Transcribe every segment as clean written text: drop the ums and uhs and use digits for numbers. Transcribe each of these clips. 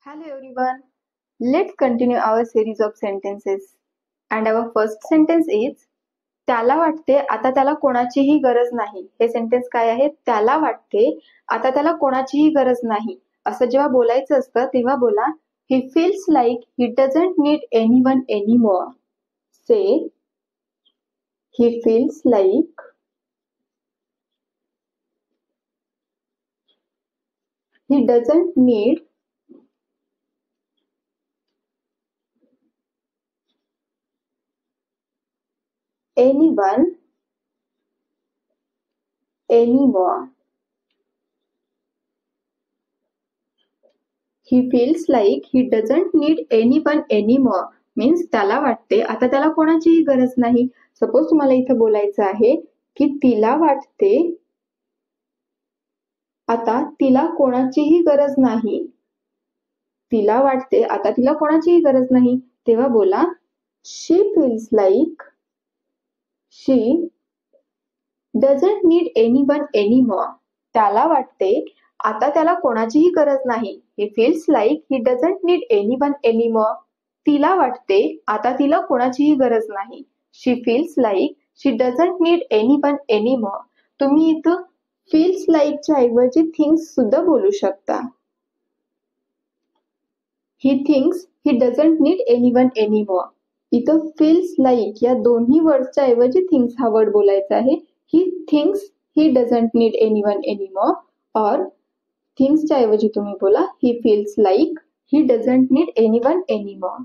Hello everyone. Let's continue our series of sentences. And our first sentence is त्याला वाटते आता त्याला कोणाचीही गरज नाही. हे सेंटेन्स काय आहे? त्याला वाटते आता त्याला कोणाचीही गरज नाही. असं जेव्हा बोलायचं असतं तेव्हा बोला he feels like he doesn't need anyone anymore. Say he feels like he doesn't need anyone anymore. He feels like he doesn't need anyone anymore. Means त्याला वाटते आता त्याला कोणाचीही गरज नाही. सपोज तुम्हाला इथे बोलायचं आहे की तिला वाटते आता तिला कोणाचीही गरज नाही. तिला वाटते आता तिला कोणाचीही गरज नाही. तेव्हा बोला she feels like she doesn't need anyone anymore. त्याला वाटते आता त्याला कोणाचीही गरज नाही. He feels like he doesn't need anyone anymore. तिला वाटते आता तिला कोणाचीही गरज नाही. She feels like she doesn't need anyone anymore. तुम्ही इथं feels like च्या ऐवजी thinks सुद्धा बोलू शकता. He thinks he doesn't need anyone anymore. इथं feels like या दोन्ही वर्डच्या ऐवजी thinks हा वर्ड बोलायचा आहे. He thinks he doesn't need anyone anymore. और thinks च्या ऐवजी तुम्ही बोला he feels like he doesn't need anyone anymore.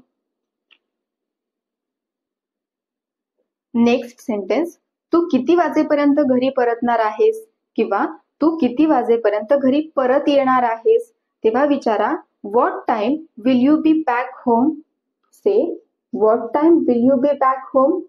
Next sentence तू किती वाजेपर्यंत घरी परतणार आहेस किंवा तू किती वाजेपर्यंत घरी परत येणार आहेस. तेव्हा विचारा what time will you be back home. Say what time will you be back home.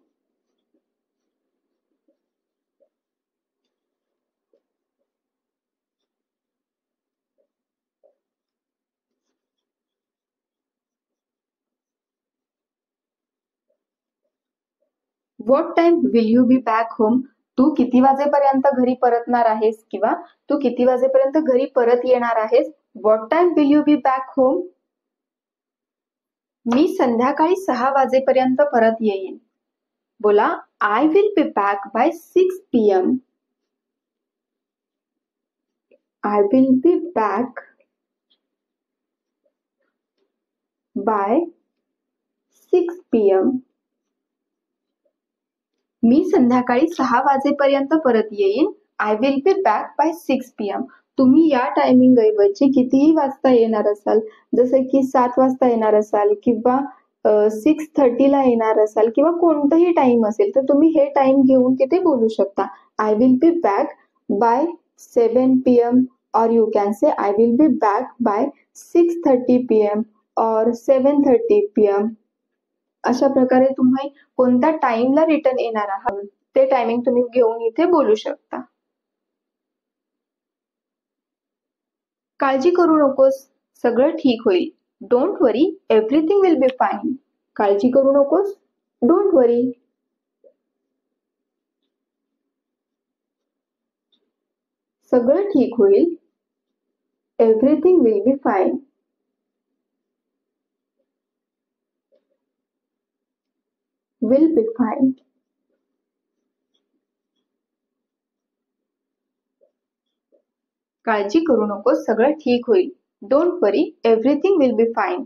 What time will you be back home. तू किती वाजेपर्यंत घरी परतणार आहेस किंवा तू किती वाजेपर्यंत घरी परत येणार आहेस. What time will you be back home. मी संध्याकाळी 6 वाजेपर्यंत परत येईन. बोला I will be back by 6 PM. I will be back by 6 PM. मी संध्याकाळी 6 वाजेपर्यंत परत येईन. I will be back by 6 PM. तुम्ही या टायमिंग ऐवजी कितीही वाजता येणार असाल, जसे की 7 वाजता येणार असाल किंवा 6:30 ला येणार असाल किंवा कोणताही टाइम असेल तर तुम्ही हे टाइम घेऊन तिथे बोलू शकता. I will be back by 7 PM और you can say I will be back by 6:30 PM और 7:30 PM. अशा प्रकारे तुम्ही कोणत्या टाइमला रिटर्न येणार आहात ते टायमिंग तुम्ही घेऊन इथे बोलू शकता. काळजी करू नकोस, सगळं ठीक होईल. Don't worry, everything will be fine. काळजी करू नकोस, डोंट वरी. सगळं ठीक होईल, everything will be fine. Will be fine. काळजी करू नकोस, सगळं ठीक होईल. Don't worry, everything will be fine.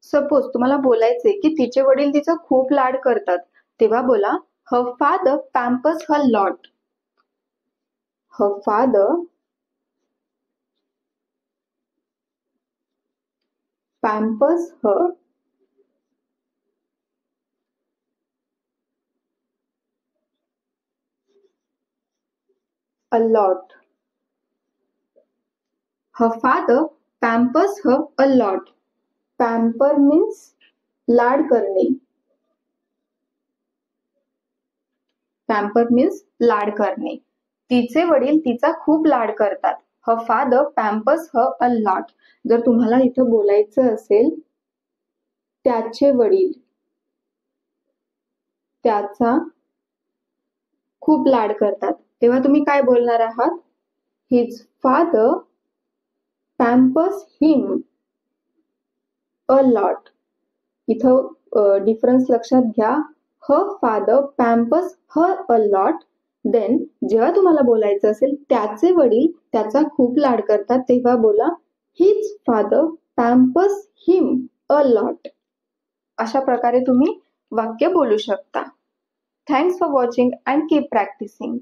Suppose तुम्हाला बोलायचे की तिचे वडील तिचा खूप लाड करतात. तेव्हा बोला her father pampers her lot. Her father pampers her a lot. Her father pampers her a lot. Pamper means लाड करणे. Pamper means लाड करणे. तिचे वडील तिचा खूप लाड करतात. Her father pampers her a lot. जर तुम्हाला इथं बोलायचं असेल त्याचे वडील त्याचा खूप लाड करतात तेव्हा तुम्ही काय बोलणार आहात. His father pampers him a lot. इथं डिफरन्स लक्षात घ्या. Her father pampers her a lot. Then जेव्हा तुम्हाला बोलायचं असेल त्याचे वडील त्याचा खूप लाड करतात तेव्हा बोला his father pampers him a lot. अशा प्रकारे तुम्ही वाक्य बोलू शकता. Thanks for watching and keep practising.